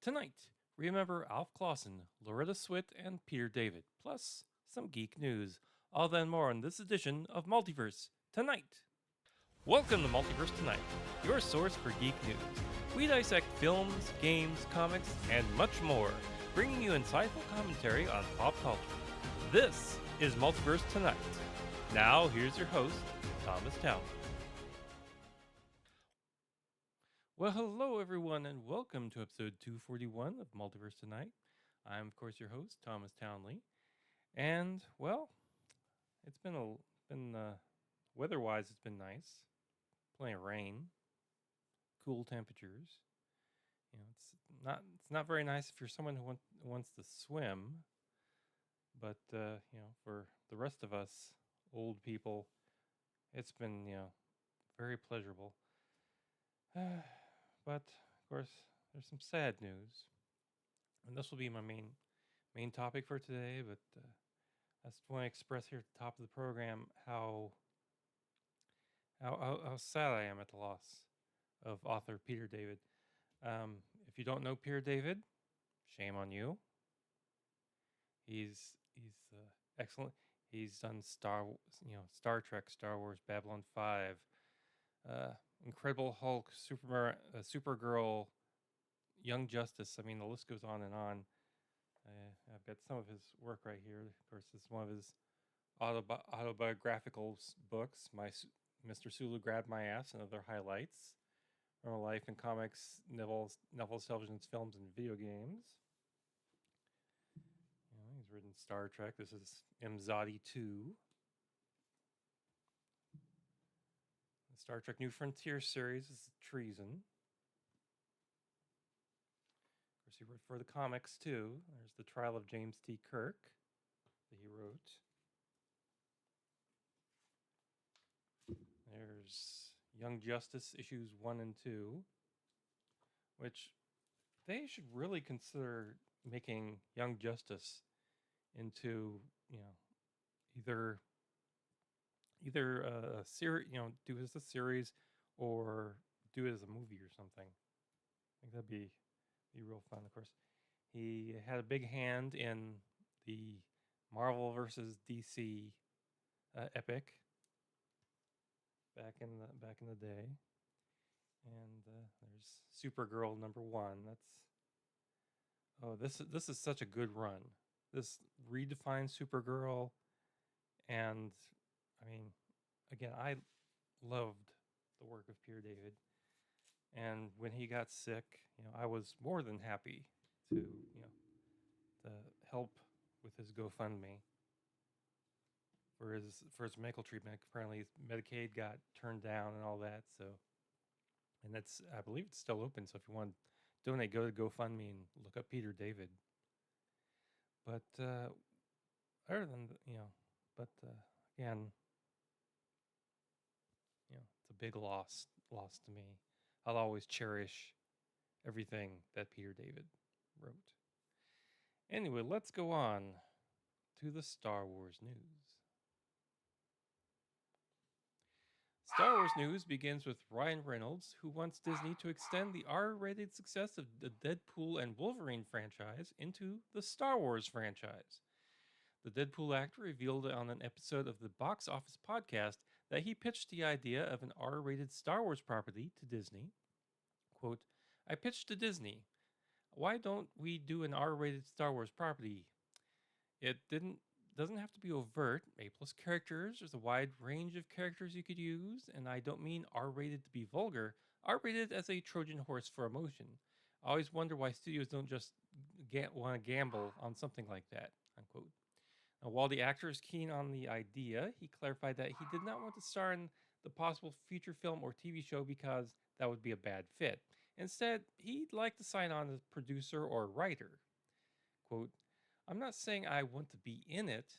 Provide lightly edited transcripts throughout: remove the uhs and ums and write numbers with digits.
Tonight, remember Alf Clausen, Loretta Swit, and Peter David, plus some geek news. All that and more in this edition of Multiverse Tonight. Welcome to Multiverse Tonight, your source for geek news. We dissect films, games, comics, and much more, bringing you insightful commentary on pop culture. This is Multiverse Tonight. Now, here's your host, Thomas Town. Well, hello everyone, and welcome to episode 241 of Multiverse Tonight. I'm, of course, your host, Thomas Townley, and well, it's been weather-wise, it's been nice. Plenty of rain, cool temperatures. You know, it's not very nice if you're someone who wants to swim, but for the rest of us old people, it's been very pleasurable. But of course, there's some sad news, and this will be my main topic for today. But I just want to express here at the top of the program how sad I am at the loss of author Peter David. If you don't know Peter David, shame on you. He's excellent. He's done Star Trek, Star Wars, Babylon 5, Incredible Hulk, Supergirl, Young Justice. I mean, the list goes on and on. I've got some of his work right here. Of course, it's one of his autobiographical books. Mr. Sulu Grabbed My Ass and Other Highlights from my life in comics, novels, television, films, and video games. He's written Star Trek. This is Mzadi 2. The Star Trek New Frontier series is Treason. Of course, he wrote for the comics, too. There's The Trial of James T. Kirk that he wrote. There's Young Justice issues 1 and 2, which they should really consider making Young Justice into, either a series, do it as a series or do it as a movie or something. I think that'd be real fun. Of course, he had a big hand in the Marvel versus DC epic back in the day. And there's Supergirl #1. This is such a good run. This redefined Supergirl, and I mean, again, I loved the work of Peter David, and when he got sick, I was more than happy to help with his GoFundMe for his medical treatment. Apparently, his Medicaid got turned down and all that. So, and I believe it's still open. So if you want to donate, go to GoFundMe and look up Peter David. But other than again, it's a big loss to me. I'll always cherish everything that Peter David wrote. Anyway, let's go on to the Star Wars news. Star Wars news begins with Ryan Reynolds, who wants Disney to extend the R-rated success of the Deadpool and Wolverine franchise into the Star Wars franchise. The Deadpool actor revealed on an episode of the Box Office podcast that he pitched the idea of an R-rated Star Wars property to Disney. Quote, I pitched to Disney, why don't we do an R-rated Star Wars property? It doesn't have to be overt. A+ characters, there's a wide range of characters you could use, and I don't mean R-rated to be vulgar. R-rated as a Trojan horse for emotion. I always wonder why studios don't just want to gamble on something like that, unquote. Now, while the actor is keen on the idea, he clarified that he did not want to star in the possible future film or TV show because that would be a bad fit. Instead, he'd like to sign on as producer or writer. Quote, I'm not saying I want to be in it.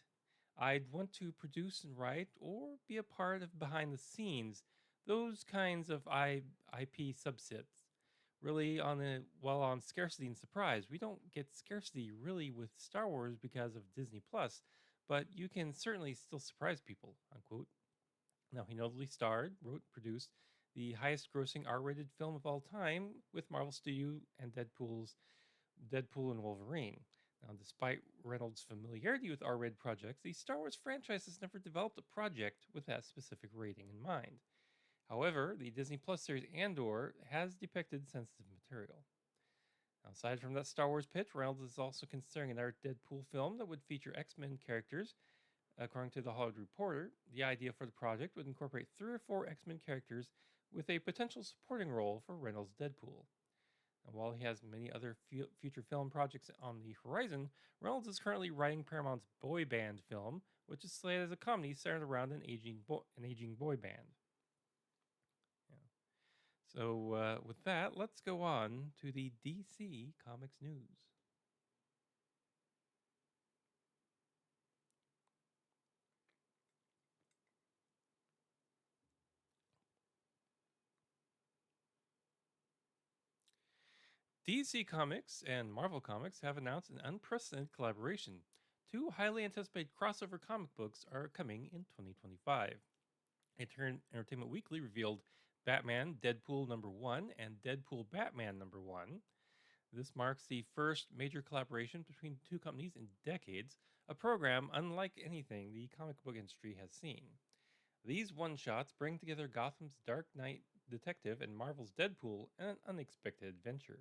I'd want to produce and write or be a part of behind the scenes, those kinds of IP subsets. Really on scarcity and surprise. We don't get scarcity really with Star Wars because of Disney Plus, but you can certainly still surprise people, unquote. Now, he notably starred, wrote, produced the highest grossing R-rated film of all time with Marvel Studio and Deadpool's Deadpool and Wolverine. Now, despite Reynolds' familiarity with R-rated projects, the Star Wars franchise has never developed a project with that specific rating in mind. However, the Disney Plus series Andor has depicted sensitive material. Now, aside from that Star Wars pitch, Reynolds is also considering another Deadpool film that would feature X-Men characters. According to The Hollywood Reporter, the idea for the project would incorporate 3 or 4 X-Men characters with a potential supporting role for Reynolds' Deadpool. And while he has many other future film projects on the horizon, Reynolds is currently writing Paramount's boy band film, which is slated as a comedy centered around an aging boy band. Yeah. So, with that, let's go on to the DC Comics news. DC Comics and Marvel Comics have announced an unprecedented collaboration. 2 highly anticipated crossover comic books are coming in 2025. Entertainment Weekly revealed Batman Deadpool #1 and Deadpool Batman #1. This marks the first major collaboration between the 2 companies in decades, a program unlike anything the comic book industry has seen. These one-shots bring together Gotham's Dark Knight detective and Marvel's Deadpool in an unexpected adventure.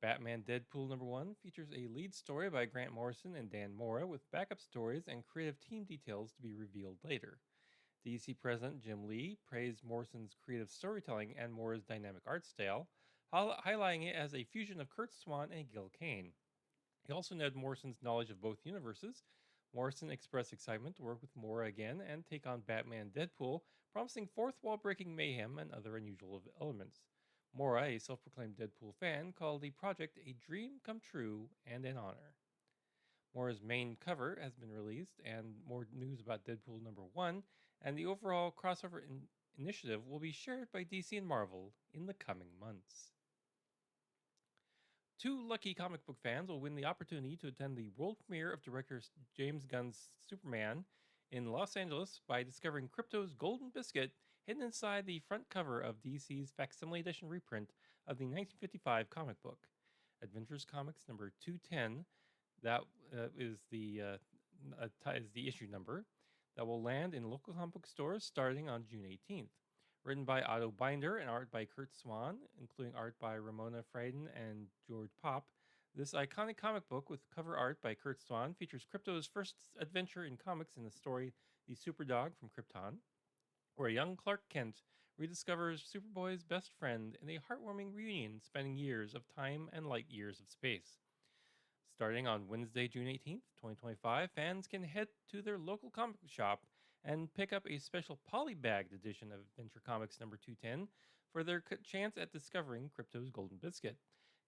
Batman Deadpool #1 features a lead story by Grant Morrison and Dan Mora, with backup stories and creative team details to be revealed later. DC President Jim Lee praised Morrison's creative storytelling and Mora's dynamic art style, highlighting it as a fusion of Kurt Swan and Gil Kane. He also noted Morrison's knowledge of both universes. Morrison expressed excitement to work with Mora again and take on Batman Deadpool, promising fourth wall breaking mayhem and other unusual elements. Mora, a self proclaimed Deadpool fan, called the project a dream come true and an honor. Mora's main cover has been released, and more news about Deadpool #1 and the overall crossover initiative will be shared by DC and Marvel in the coming months. 2 lucky comic book fans will win the opportunity to attend the world premiere of director James Gunn's Superman in Los Angeles by discovering Crypto's Golden Biscuit hidden inside the front cover of DC's facsimile edition reprint of the 1955 comic book. Adventures Comics number 210, that is the issue number, that will land in local comic book stores starting on June 18th. Written by Otto Binder and art by Kurt Swan, including art by Ramona Fradon and George Pop. This iconic comic book with cover art by Kurt Swan features Krypto's first adventure in comics in the story The Superdog from Krypton, where young Clark Kent rediscovers Superboy's best friend in a heartwarming reunion spanning years of time and light years of space. Starting on Wednesday, June 18th, 2025, fans can head to their local comic shop and pick up a special polybagged edition of Adventure Comics number 210 for their chance at discovering Crypto's Golden Biscuit.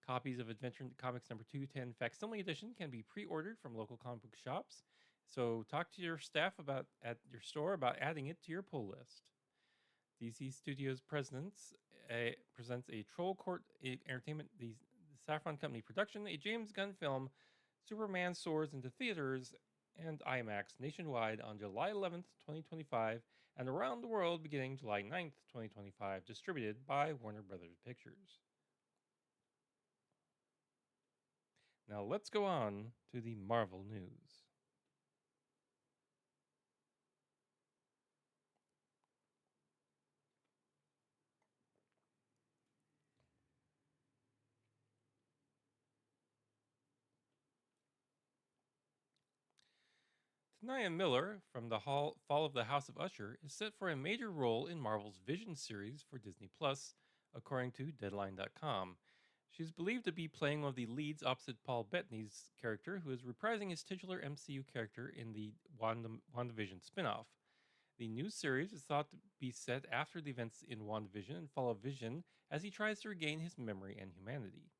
Copies of Adventure Comics number 210 facsimile edition can be pre-ordered from local comic book shops, so talk to your staff at your store about adding it to your pull list. DC Studios presents a Troll Court Entertainment, the Saffron Company production, a James Gunn film, Superman soars into theaters and IMAX nationwide on July 11th, 2025, and around the world beginning July 9th, 2025, distributed by Warner Brothers Pictures. Now let's go on to the Marvel news. Tania Miller from the Fall of the House of Usher is set for a major role in Marvel's Vision series for Disney Plus, according to Deadline.com. She's believed to be playing one of the leads opposite Paul Bettany's character, who is reprising his titular MCU character in the WandaVision spin-off. The new series is thought to be set after the events in WandaVision and follow Vision as he tries to regain his memory and humanity.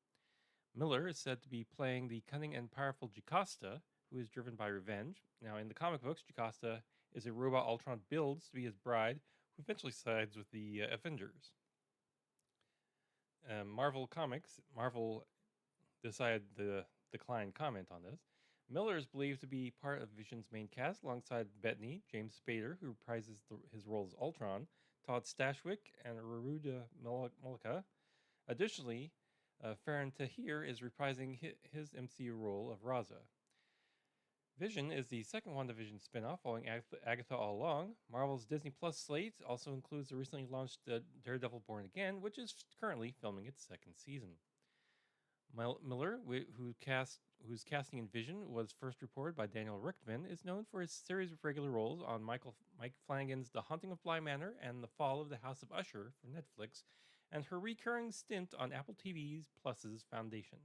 Miller is said to be playing the cunning and powerful Jocasta, who is driven by revenge. Now, in the comic books, Jocasta is a robot Ultron builds to be his bride, who eventually sides with the Avengers. Marvel decided to decline comment on this. Miller is believed to be part of Vision's main cast alongside Bettany, James Spader, who reprises his role as Ultron, Todd Stashwick, and Raruda Mullica. Additionally, Farron Tahir is reprising his MCU role of Raza. Vision is the second WandaVision spinoff following Agatha all along. Marvel's Disney Plus slate also includes the recently launched Daredevil Born Again, which is currently filming its second season. Miller, whose casting in Vision was first reported by Daniel Richtman, is known for his series of regular roles on Mike Flanagan's The Haunting of Bly Manor and The Fall of the House of Usher for Netflix, and her recurring stint on Apple TV Plus's Foundation.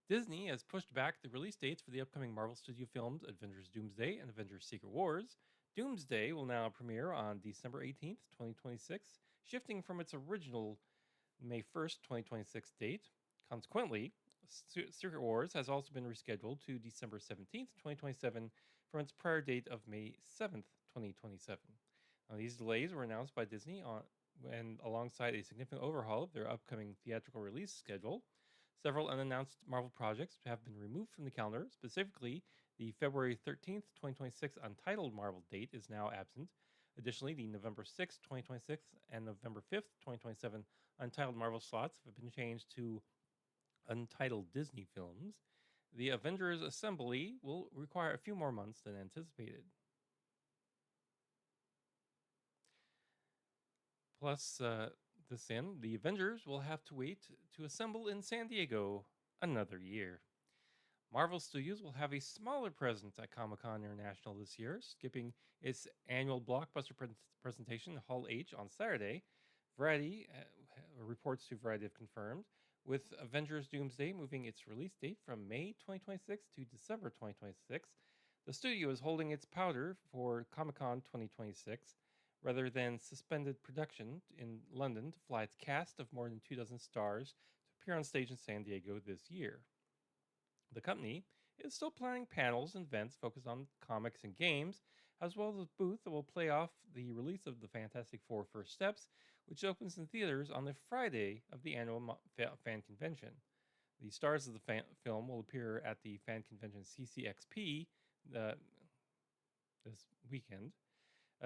Disney has pushed back the release dates for the upcoming Marvel Studio films Avengers Doomsday and Avengers Secret Wars. Doomsday will now premiere on December 18th, 2026, shifting from its original May 1st, 2026 date. Consequently, Secret Wars has also been rescheduled to December 17th, 2027 from its prior date of May 7th, 2027. Now, these delays were announced by Disney and alongside a significant overhaul of their upcoming theatrical release schedule. Several unannounced Marvel projects have been removed from the calendar. Specifically, the February 13th, 2026 untitled Marvel date is now absent. Additionally, the November 6th, 2026 and November 5th, 2027 untitled Marvel slots have been changed to untitled Disney films. The Avengers Assembly will require a few more months than anticipated. Plus, the Avengers will have to wait to assemble in San Diego another year. Marvel Studios will have a smaller presence at Comic-Con International this year, skipping its annual blockbuster presentation, Hall H, on Saturday. Variety reports to Variety have confirmed, with Avengers Doomsday moving its release date from May 2026 to December 2026. The studio is holding its powder for Comic-Con 2026, rather than suspended production in London to fly its cast of more than 24 stars to appear on stage in San Diego this year. The company is still planning panels and events focused on comics and games, as well as a booth that will play off the release of the Fantastic Four First Steps, which opens in theaters on the Friday of the annual fan convention. The stars of the film will appear at the fan convention CCXP this weekend.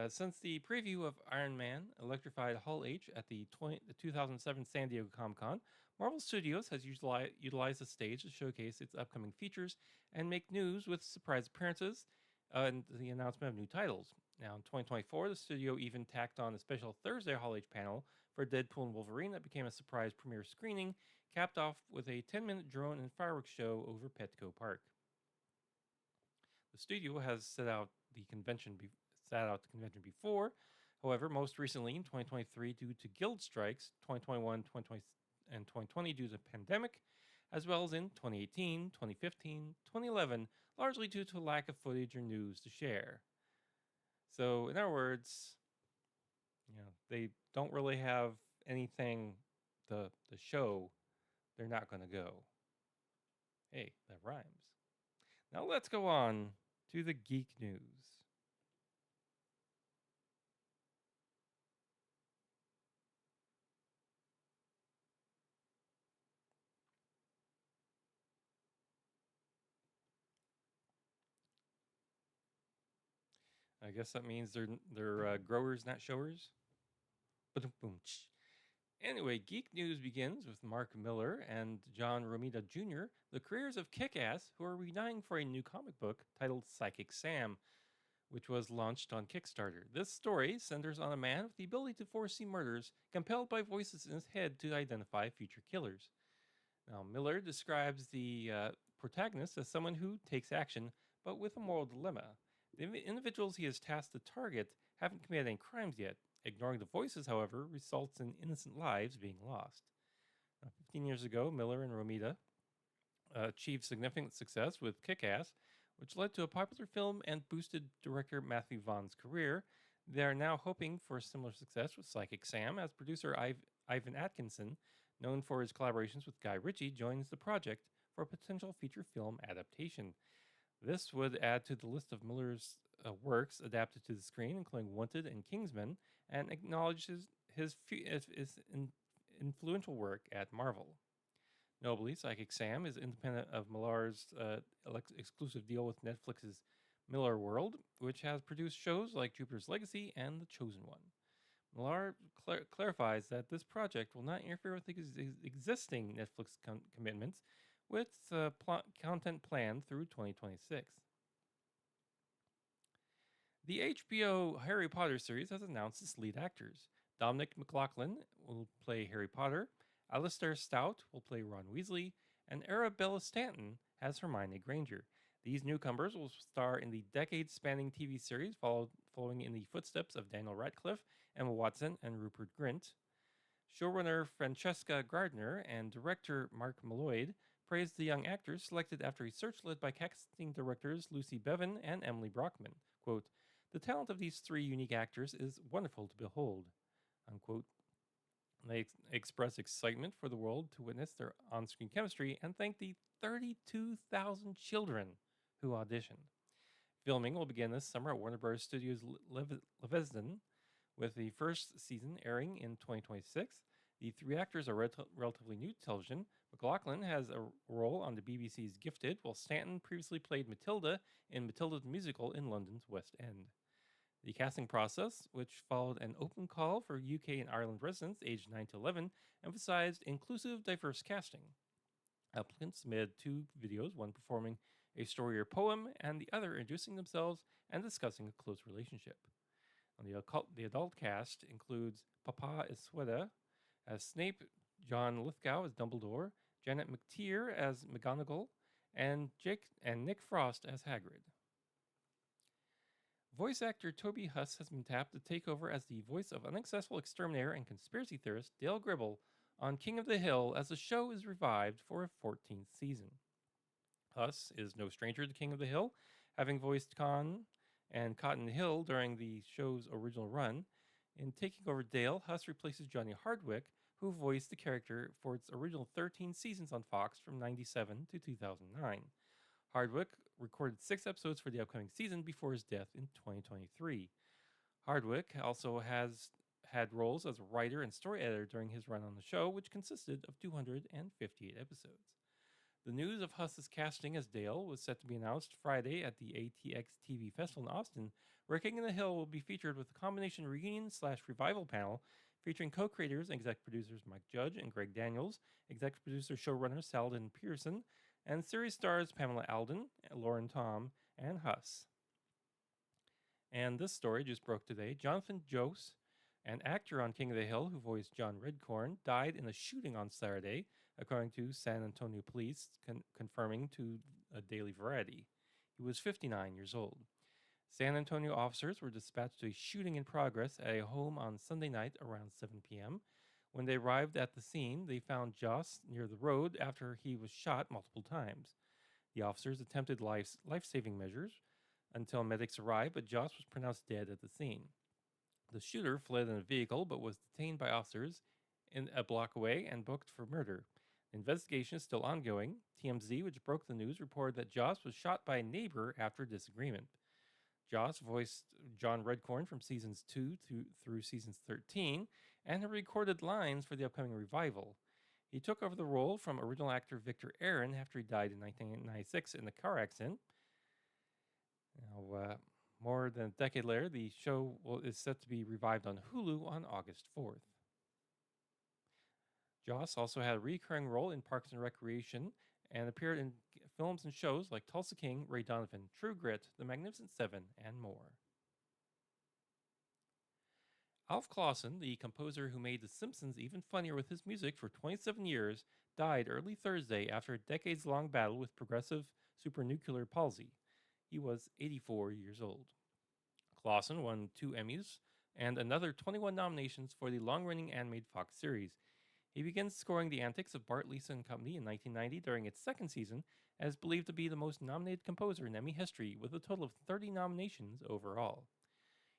Since the preview of Iron Man electrified Hall H at the 2007 San Diego Comic-Con, Marvel Studios has utilized the stage to showcase its upcoming features and make news with surprise appearances and the announcement of new titles. Now, in 2024, the studio even tacked on a special Thursday Hall H panel for Deadpool and Wolverine that became a surprise premiere screening, capped off with a 10-minute drone and fireworks show over Petco Park. The studio has sat out the convention before. However, most recently in 2023 due to guild strikes, 2021, 2020, and 2020 due to pandemic, as well as in 2018, 2015, 2011, largely due to lack of footage or news to share. So, in other words, they don't really have anything to show. They're not going to go. Hey, that rhymes. Now let's go on to the geek news. I guess that means they're growers, not showers. Anyway, geek news begins with Mark Miller and John Romita Jr., the creators of Kick-Ass, who are reuniting for a new comic book titled Psychic Sam, which was launched on Kickstarter. This story centers on a man with the ability to foresee murders, compelled by voices in his head to identify future killers. Now, Miller describes the protagonist as someone who takes action, but with a moral dilemma. The individuals he is tasked to target haven't committed any crimes yet. Ignoring the voices, however, results in innocent lives being lost. 15 years ago, Miller and Romita achieved significant success with Kick-Ass, which led to a popular film and boosted director Matthew Vaughn's career. They are now hoping for similar success with Psychic Sam, as producer Ivan Atkinson, known for his collaborations with Guy Ritchie, joins the project for a potential feature film adaptation. This would add to the list of Miller's works adapted to the screen, including Wanted and Kingsman, and acknowledges his influential work at Marvel. Notably, Psychic Sam is independent of Millar's exclusive deal with Netflix's Miller World, which has produced shows like Jupiter's Legacy and The Chosen One. Millar clarifies that this project will not interfere with existing Netflix commitments, with content planned through 2026. The HBO Harry Potter series has announced its lead actors. Dominic McLaughlin will play Harry Potter, Alistair Stout will play Ron Weasley, and Arabella Stanton as Hermione Granger. These newcomers will star in the decade-spanning TV series following in the footsteps of Daniel Radcliffe, Emma Watson, and Rupert Grint. Showrunner Francesca Gardner and director Mark Malloyd praised the young actors selected after a search led by casting directors Lucy Bevan and Emily Brockman. Quote, "The talent of these three unique actors is wonderful to behold." Unquote. They express excitement for the world to witness their on screen chemistry and thank the 32,000 children who auditioned. Filming will begin this summer at Warner Bros. Studios Leavesden, with the first season airing in 2026. The three actors are relatively new to television. McLaughlin has a role on the BBC's Gifted, while Stanton previously played Matilda in Matilda the Musical in London's West End. The casting process, which followed an open call for UK and Ireland residents aged 9 to 11, emphasized inclusive, diverse casting. Applicants submitted two videos, one performing a story or poem, and the other introducing themselves and discussing a close relationship. And the adult cast includes Papa Isweda as Snape, John Lithgow as Dumbledore, Janet McTeer as McGonagall, and Nick Frost as Hagrid. Voice actor Toby Huss has been tapped to take over as the voice of unsuccessful exterminator and conspiracy theorist Dale Gribble on King of the Hill as the show is revived for a 14th season. Huss is no stranger to King of the Hill, having voiced Khan and Cotton Hill during the show's original run. In taking over Dale, Huss replaces Johnny Hardwick, who voiced the character for its original 13 seasons on Fox from 1997 to 2009. Hardwick recorded 6 episodes for the upcoming season before his death in 2023. Hardwick also has had roles as a writer and story editor during his run on the show, which consisted of 258 episodes. The news of Huss's casting as Dale was set to be announced Friday at the ATX TV Festival in Austin, where King of the Hill will be featured with a combination reunion/revival panel featuring co-creators and executive producers Mike Judge and Greg Daniels, executive producer showrunner Saladin Pearson, and series stars Pamela Alden, Lauren Tom, and Huss. And this story just broke today. Jonathan Jose, an actor on King of the Hill who voiced John Redcorn, died in a shooting on Saturday, according to San Antonio police, confirming to a Daily Variety. He was 59 years old. San Antonio officers were dispatched to a shooting in progress at a home on Sunday night around 7 p.m. When they arrived at the scene, they found Joss near the road after he was shot multiple times. The officers attempted life-saving measures until medics arrived, but Joss was pronounced dead at the scene. The shooter fled in a vehicle but was detained by officers in a block away and booked for murder. The investigation is still ongoing. TMZ, which broke the news, reported that Joss was shot by a neighbor after a disagreement. Joss voiced John Redcorn from seasons 2 through seasons 13 and had recorded lines for the upcoming revival. He took over the role from original actor Victor Aaron after he died in 1996 in a car accident. Now, more than a decade later, the show is set to be revived on Hulu on August 4th. Joss also had a recurring role in Parks and Recreation and appeared in films and shows like Tulsa King, Ray Donovan, True Grit, The Magnificent Seven, and more. Alf Clausen, the composer who made The Simpsons even funnier with his music for 27 years, died early Thursday after a decades-long battle with progressive supranuclear palsy. He was 84 years old. Clausen won 2 Emmys and another 21 nominations for the long-running animated Fox series. He begins scoring the antics of Bart, Lisa and Company in 1990 during its second season, and is believed to be the most nominated composer in Emmy history, with a total of 30 nominations overall.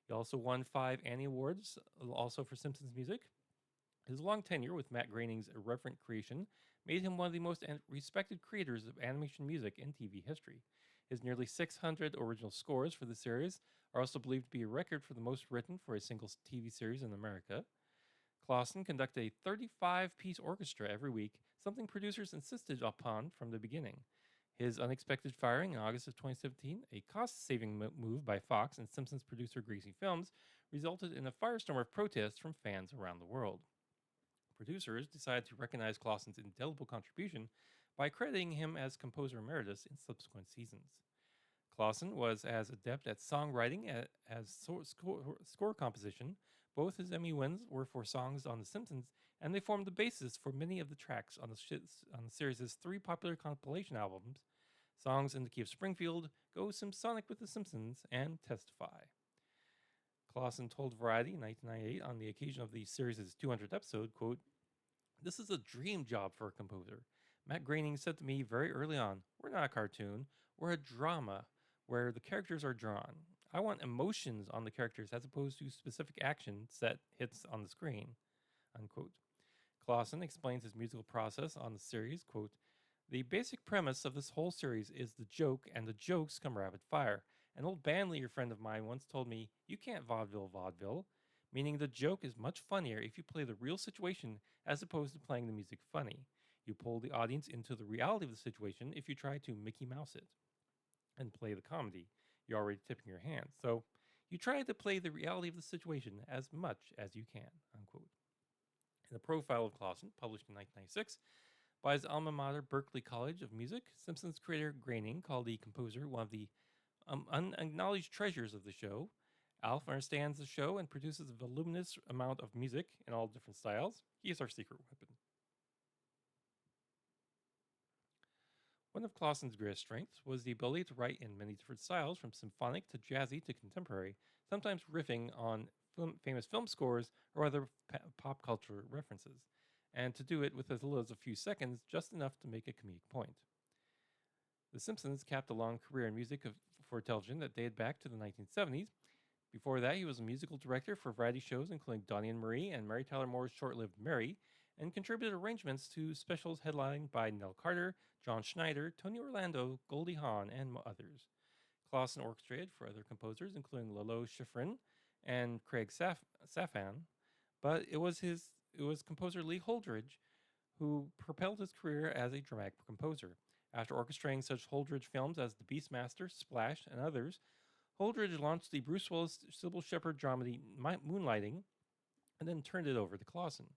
He also won 5 Annie Awards, also for Simpsons music. His long tenure with Matt Groening's irreverent creation made him one of the most respected creators of animation music in TV history. His nearly 600 original scores for the series are also believed to be a record for the most written for a single TV series in America. Clausen conducted a 35-piece orchestra every week, something producers insisted upon from the beginning. His unexpected firing in August of 2017, a cost-saving move by Fox and Simpsons producer Gracie Films, resulted in a firestorm of protests from fans around the world. Producers decided to recognize Clausen's indelible contribution by crediting him as composer emeritus in subsequent seasons. Clausen was as adept at songwriting as score composition. Both his Emmy wins were for songs on The Simpsons, and they formed the basis for many of the tracks on the series' three popular compilation albums: Songs in the Key of Springfield, Go Simpsonic with The Simpsons, and Testify. Clausen told Variety in 1998 on the occasion of the series' 200th episode, quote, "This is a dream job for a composer. Matt Groening said to me very early on, we're not a cartoon, we're a drama where the characters are drawn. I want emotions on the characters as opposed to specific action set hits on the screen," unquote. Clausen explains his musical process on the series, quote, "The basic premise of this whole series is the joke, and the jokes come rapid fire. An old band leader friend of mine once told me, you can't vaudeville, meaning the joke is much funnier if you play the real situation as opposed to playing the music funny. You pull the audience into the reality of the situation if you try to Mickey Mouse it and play the comedy. You're already tipping your hand. So you try to play the reality of the situation as much as you can," unquote. In a profile of Clausen, published in 1996 by his alma mater, Berklee College of Music, Simpsons creator Groening called the composer one of the unacknowledged treasures of the show. Alf understands the show and produces a voluminous amount of music in all different styles. He is our secret weapon. One of Clausen's greatest strengths was the ability to write in many different styles, from symphonic to jazzy to contemporary, sometimes riffing on famous film scores or other pop culture references, and to do it with as little as a few seconds, just enough to make a comedic point. The Simpsons capped a long career in music for television that dated back to the 1970s. Before that, he was a musical director for variety shows including Donnie and Marie and Mary Tyler Moore's short-lived Mary, and contributed arrangements to specials headlined by Nell Carter, John Schneider, Tony Orlando, Goldie Hawn, and others. Clausen orchestrated for other composers, including Lalo Schifrin and Craig Safan, but it was composer Lee Holdridge who propelled his career as a dramatic composer. After orchestrating such Holdridge films as The Beastmaster, Splash, and others, Holdridge launched the Bruce Willis Sybil Shepherd dramedy Moonlighting, and then turned it over to Clausen.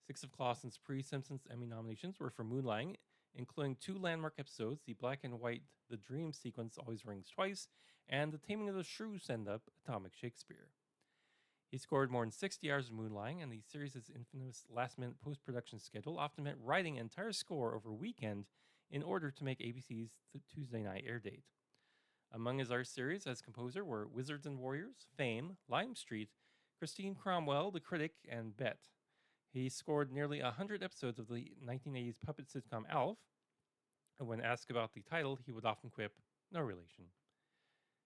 6 of Clausen's pre-Simpsons Emmy nominations were for Moonlighting, including 2 landmark episodes, the black and white The Dream sequence Always Rings Twice, and The Taming of the Shrew send-up Atomic Shakespeare. He scored more than 60 hours of Moonlighting, and the series' infamous last-minute post-production schedule often meant writing an entire score over a weekend in order to make ABC's Tuesday night air date. Among his art series as composer were Wizards and Warriors, Fame, Lime Street, Christine Cromwell, The Critic, and Bet. He scored nearly 100 episodes of the 1980s puppet sitcom Alf, and when asked about the title, he would often quip, "No relation."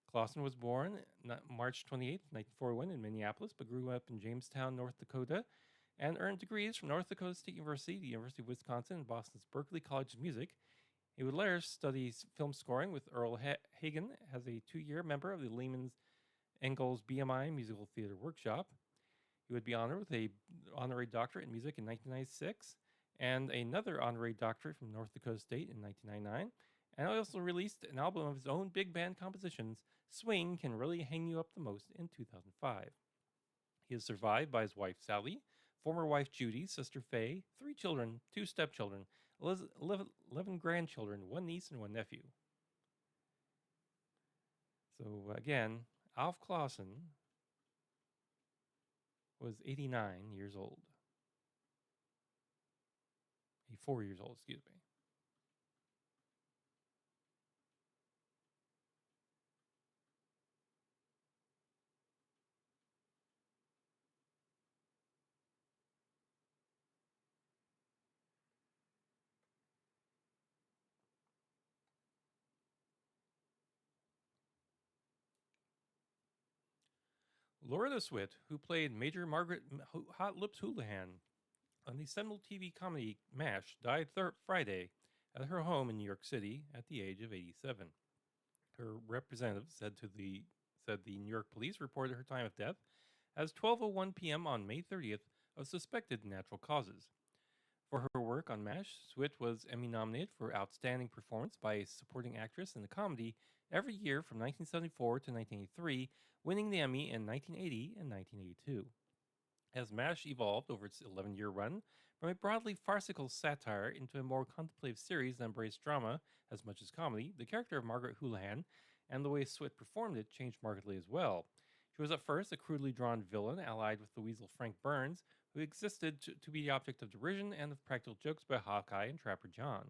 Clausen was born March 28, 1941 in Minneapolis, but grew up in Jamestown, North Dakota, and earned degrees from North Dakota State University, the University of Wisconsin, and Boston's Berklee College of Music. He would later study film scoring with Earl Hagen as a 2-year member of the Lehman Engels BMI Musical Theater Workshop. He would be honored with an honorary doctorate in music in 1996 and another honorary doctorate from North Dakota State in 1999. And he also released an album of his own big band compositions, Swing Can Really Hang You Up the Most, in 2005. He is survived by his wife Sally, former wife Judy, sister Faye, 3 children, 2 stepchildren, 11 grandchildren, 1 niece and 1 nephew. So again, Alf Clausen was 89 years old. 84 years old, excuse me. Loretta Swit, who played Major Margaret Hot Lips Houlihan on the seminal TV comedy MASH, died Friday at her home in New York City at the age of 87. Her representative said the New York police reported her time of death as 12:01 p.m. on May 30th of suspected natural causes. For her work on MASH, Swit was Emmy nominated for Outstanding Performance by a Supporting Actress in a Comedy every year from 1974 to 1983, winning the Emmy in 1980 and 1982. As MASH evolved over its 11-year run from a broadly farcical satire into a more contemplative series that embraced drama as much as comedy, the character of Margaret Houlihan and the way Swit performed it changed markedly as well. She was at first a crudely drawn villain allied with the weasel Frank Burns, who existed to be the object of derision and of practical jokes by Hawkeye and Trapper John.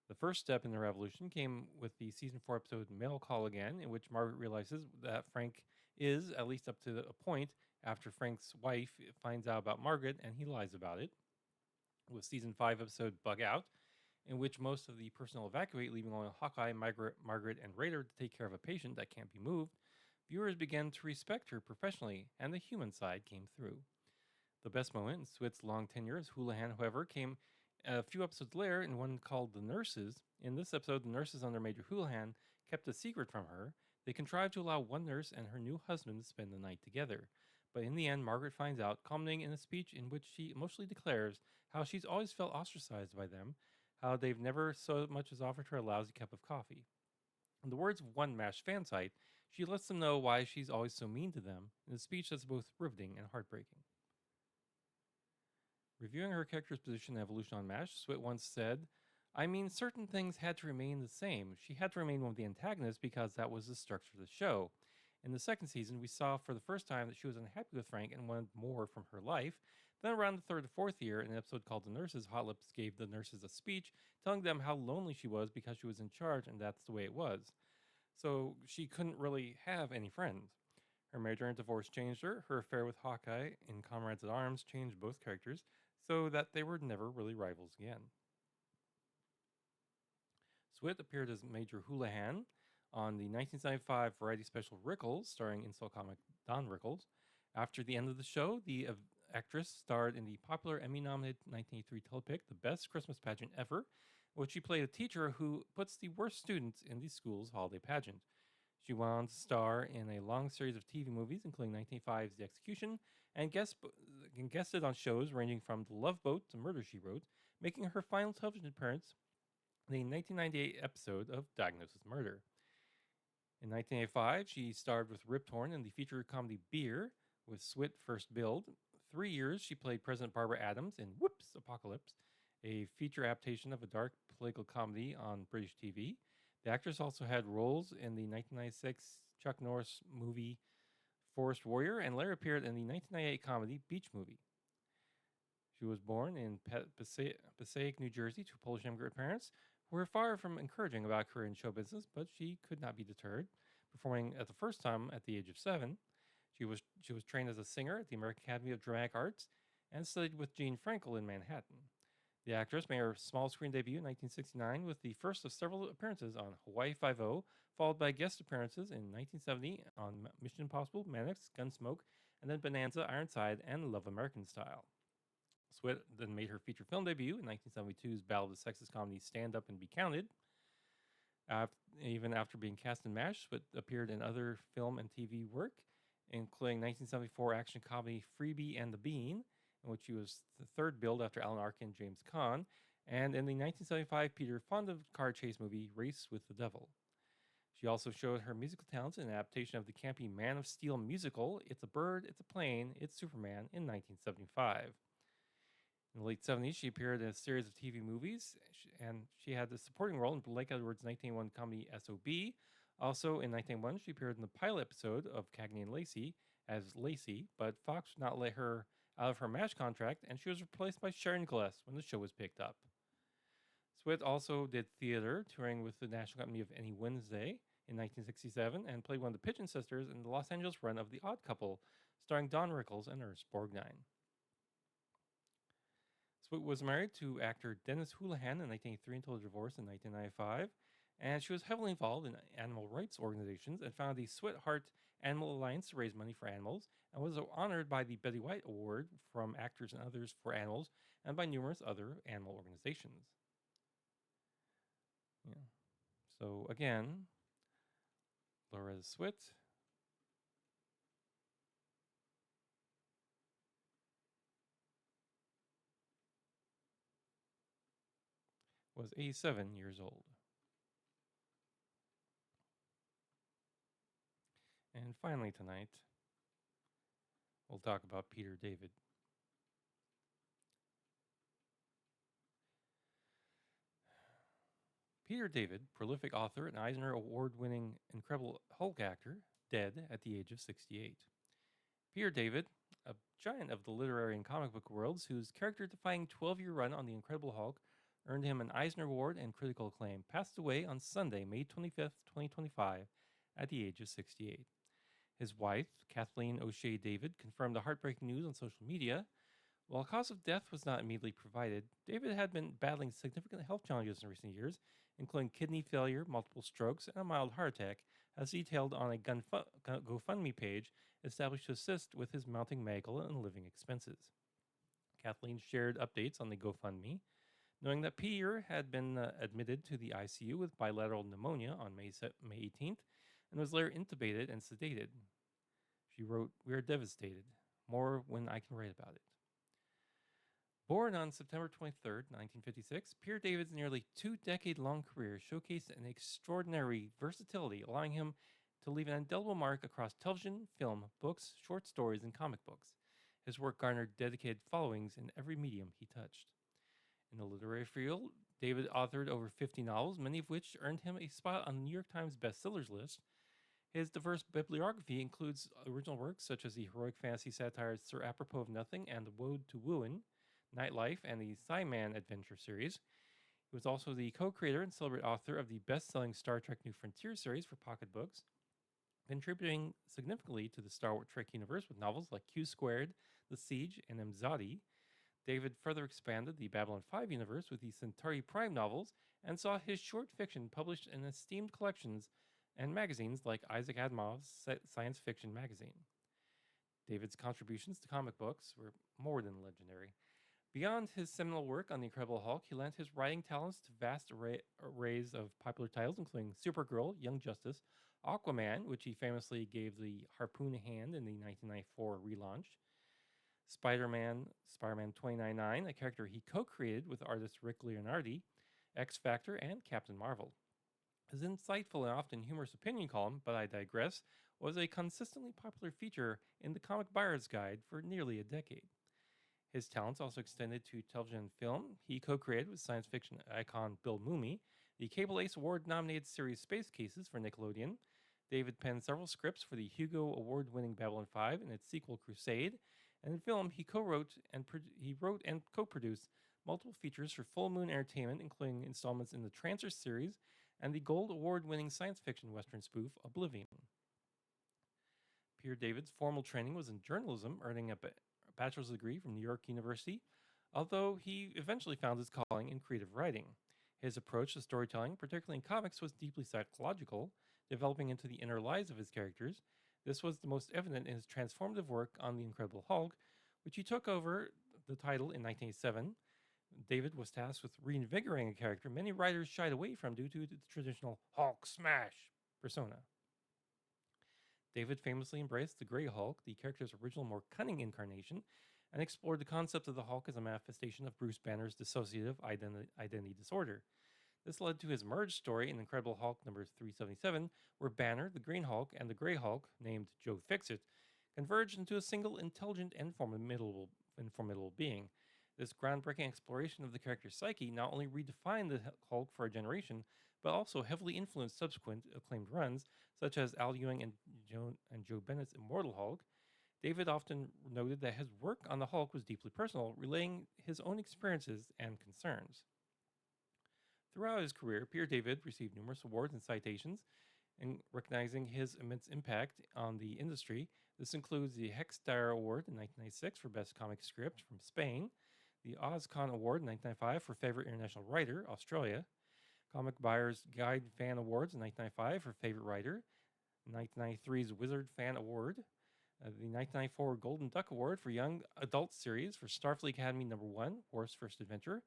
The first step in the revolution came with the season 4 episode Mail Call Again, in which Margaret realizes that Frank is, at least up to a point, after Frank's wife finds out about Margaret and he lies about it. With season 5 episode Bug Out, in which most of the personnel evacuate, leaving only Hawkeye, Margaret, and Raider to take care of a patient that can't be moved, viewers began to respect her professionally, and the human side came through. The best moment in Swit's long tenure as Houlihan, however, came a few episodes later in one called The Nurses. In this episode, the nurses under Major Houlihan kept a secret from her. They contrived to allow one nurse and her new husband to spend the night together. But in the end, Margaret finds out, culminating in a speech in which she emotionally declares how she's always felt ostracized by them, how they've never so much as offered her a lousy cup of coffee. In the words of one MASH fan site, she lets them know why she's always so mean to them in a speech that's both riveting and heartbreaking. Reviewing her character's position and evolution on MASH, Swit once said, I mean, certain things had to remain the same. She had to remain one of the antagonists because that was the structure of the show. In the second season, we saw for the first time that she was unhappy with Frank and wanted more from her life. Then, around the third or fourth year, in an episode called The Nurses, Hot Lips gave the nurses a speech telling them how lonely she was because she was in charge, and that's the way it was. So she couldn't really have any friends. Her marriage and divorce changed her. Her affair with Hawkeye in Comrades at Arms changed both characters, so that they were never really rivals again. Swit appeared as Major Houlihan on the 1975 variety special Rickles, starring insult comic Don Rickles. After the end of the show, the actress starred in the popular Emmy-nominated 1983 telepic The Best Christmas Pageant Ever, in which she played a teacher who puts the worst students in the school's holiday pageant. She went on to star in a long series of TV movies, including 1985's The Execution, and guested on shows ranging from The Love Boat to Murder, She Wrote, making her final television appearance in the 1998 episode of Diagnosis Murder. In 1985, she starred with Rip Torn in the feature comedy Beer with Swit first billed. 3 years, she played President Barbara Adams in Whoops Apocalypse, a feature adaptation of a dark political comedy on British TV. The actress also had roles in the 1996 Chuck Norris movie Forest Warrior and later appeared in the 1998 comedy Beach Movie. She was born in Passaic, New Jersey, to Polish immigrant parents who were far from encouraging about a career in show business, but she could not be deterred. Performing at the first time at the age of 7, she was trained as a singer at the American Academy of Dramatic Arts and studied with Gene Frankel in Manhattan. The actress made her small screen debut in 1969 with the first of several appearances on Hawaii Five-0, followed by guest appearances in 1970 on Mission Impossible, Mannix, Gunsmoke, and then Bonanza, Ironside, and Love American Style. Swit then made her feature film debut in 1972's Battle of the Sexes comedy Stand Up and Be Counted. Even after being cast in MASH, Swit appeared in other film and TV work, including 1974 action comedy Freebie and the Bean, in which she was the third billed after Alan Arkin and James Caan, and in the 1975 Peter Fonda car chase movie Race with the Devil. She also showed her musical talents in an adaptation of the campy Man of Steel musical It's a Bird, It's a Plane, It's Superman in 1975. In the late 70s, she appeared in a series of TV movies, and she had a supporting role in Blake Edwards' 1981 comedy S.O.B. Also, in 1981, she appeared in the pilot episode of Cagney and Lacey as Lacey, but Fox would not let her out of her MASH contract, and she was replaced by Sharon Gless when the show was picked up. Swit also did theater, touring with the National Company of Any Wednesday in 1967, and played one of the Pigeon Sisters in the Los Angeles run of The Odd Couple, starring Don Rickles and Ernest Borgnine. Swit was married to actor Dennis Houlihan in 1983 until her divorce in 1995, and she was heavily involved in animal rights organizations and founded the Swit Heart Animal Alliance to raise money for animals, and was honored by the Betty White Award from Actors and Others for Animals and by numerous other animal organizations. Yeah. So again, Laura Swit was 87 years old. And finally tonight, we'll talk about Peter David. Peter David, prolific author and Eisner Award-winning Incredible Hulk actor, dead at the age of 68. Peter David, a giant of the literary and comic book worlds whose character-defying 12-year run on the Incredible Hulk earned him an Eisner Award and critical acclaim, passed away on Sunday, May 25th, 2025, at the age of 68. His wife, Kathleen O'Shea David, confirmed the heartbreaking news on social media. While cause of death was not immediately provided, David had been battling significant health challenges in recent years, including kidney failure, multiple strokes, and a mild heart attack, as detailed on a GoFundMe page established to assist with his mounting medical and living expenses. Kathleen shared updates on the GoFundMe, knowing that Peter had been admitted to the ICU with bilateral pneumonia on May 18th and was later intubated and sedated. She wrote, "We are devastated. More when I can write about it." Born on September 23rd, 1956, Peter David's nearly two-decade-long career showcased an extraordinary versatility, allowing him to leave an indelible mark across television, film, books, short stories, and comic books. His work garnered dedicated followings in every medium he touched. In the literary field, David authored over 50 novels, many of which earned him a spot on the New York Times bestsellers list. His diverse bibliography includes original works such as the heroic fantasy satires Sir Apropos of Nothing and The Woad to Wooin', Nightlife, and the Cyman Adventure series. He was also the co-creator and celebrated author of the best-selling Star Trek New Frontier series for pocket books, contributing significantly to the Star Trek universe with novels like Q Squared, The Siege, and Mzadi. David further expanded the Babylon 5 universe with the Centauri Prime novels and saw his short fiction published in esteemed collections and magazines like Isaac Asimov's Science Fiction magazine. David's contributions to comic books were more than legendary. Beyond his seminal work on The Incredible Hulk, he lent his writing talents to vast arrays of popular titles, including Supergirl, Young Justice, Aquaman, which he famously gave the harpoon hand in the 1994 relaunch, Spider-Man 2099, a character he co-created with artist Rick Leonardi, X-Factor, and Captain Marvel. His insightful and often humorous opinion column, But I Digress, was a consistently popular feature in the Comic Buyer's Guide for nearly a decade. His talents also extended to television and film. He co-created with science fiction icon Bill Mumy the Cable Ace Award-nominated series Space Cases for Nickelodeon. David penned several scripts for the Hugo Award-winning Babylon 5 and its sequel Crusade. And in film, he wrote and co-produced multiple features for Full Moon Entertainment, including installments in the Transfer series and the Gold Award-winning science fiction western spoof Oblivion. Peter David's formal training was in journalism, earning a bachelor's degree from New York University, although he eventually found his calling in creative writing. His approach to storytelling, particularly in comics, was deeply psychological, developing into the inner lives of his characters. This was the most evident in his transformative work on The Incredible Hulk, which he took over the title in 1987. David was tasked with reinvigorating a character many writers shied away from due to the traditional Hulk smash persona. David famously embraced the Grey Hulk, the character's original, more cunning incarnation, and explored the concept of the Hulk as a manifestation of Bruce Banner's dissociative identity disorder. This led to his merge story in Incredible Hulk number 377, where Banner, the Green Hulk, and the Grey Hulk, named Joe Fixit, converged into a single intelligent and formidable being. This groundbreaking exploration of the character's psyche not only redefined the Hulk for a generation, but also heavily influenced subsequent acclaimed runs, such as Al Ewing and Joe Bennett's Immortal Hulk. David often noted that his work on the Hulk was deeply personal, relaying his own experiences and concerns. Throughout his career, Peter David received numerous awards and citations, and recognizing his immense impact on the industry. This includes the Kickstarter Award in 1996 for Best Comic Script from Spain, the OzCon Award in 1995 for Favorite International Writer, Australia, Comic Buyer's Guide Fan Awards in 1995 for Favorite Writer, 1993's Wizard Fan Award, the 1994 Golden Duck Award for Young Adult Series for Starfleet Academy No. 1, War's First Adventure,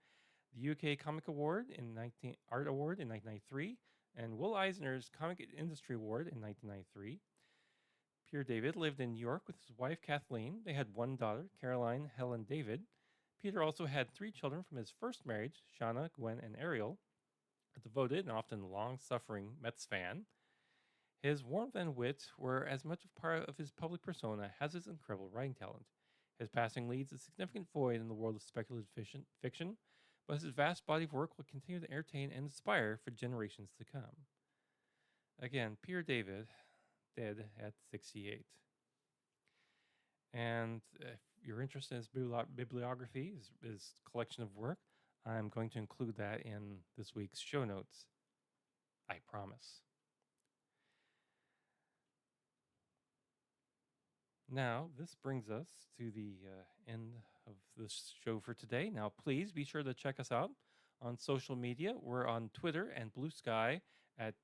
the UK Comic Award Art Award in 1993, and Will Eisner's Comic Industry Award in 1993. Peter David lived in New York with his wife Kathleen. They had one daughter, Caroline Helen David. Peter also had 3 children from his first marriage, Shauna, Gwen, and Ariel, a devoted and often long-suffering Mets fan. His warmth and wit were as much a part of his public persona as his incredible writing talent. His passing leaves a significant void in the world of speculative fiction, but his vast body of work will continue to entertain and inspire for generations to come. Again, Peter David, dead at 68. And if you're interested in his bibliography, his collection of work, I'm going to include that in this week's show notes. I promise. Now, this brings us to the end of this show for today. Now, please be sure to check us out on social media. We're on Twitter and Blue Sky at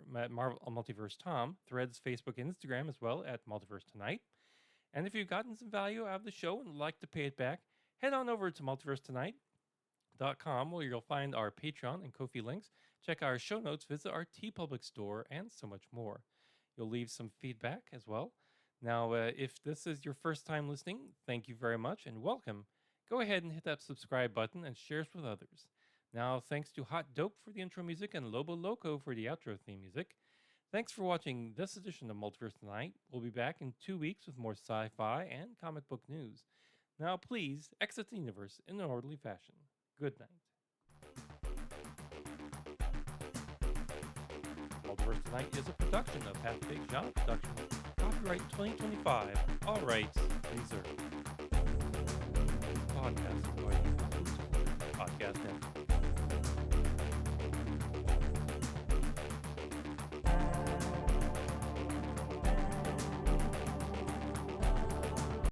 Marvel Multiverse Tom, Threads, Facebook, and Instagram as well at Multiverse Tonight. And if you've gotten some value out of the show and would like to pay it back, head on over to multiversetonight.com where you'll find our Patreon and Ko-fi links. Check our show notes, visit our TeePublic store, and so much more. You'll leave some feedback as well. Now, if this is your first time listening, thank you very much and welcome. Go ahead and hit that subscribe button and share it with others. Now, thanks to Hot Dope for the intro music and Lobo Loco for the outro theme music. Thanks for watching this edition of Multiverse Tonight. We'll be back in 2 weeks with more sci-fi and comic book news. Now, please exit the universe in an orderly fashion. Good night. Multiverse Tonight is a production of Half Baked Genre Productions. Copyright 2025. All rights reserved. Podcast.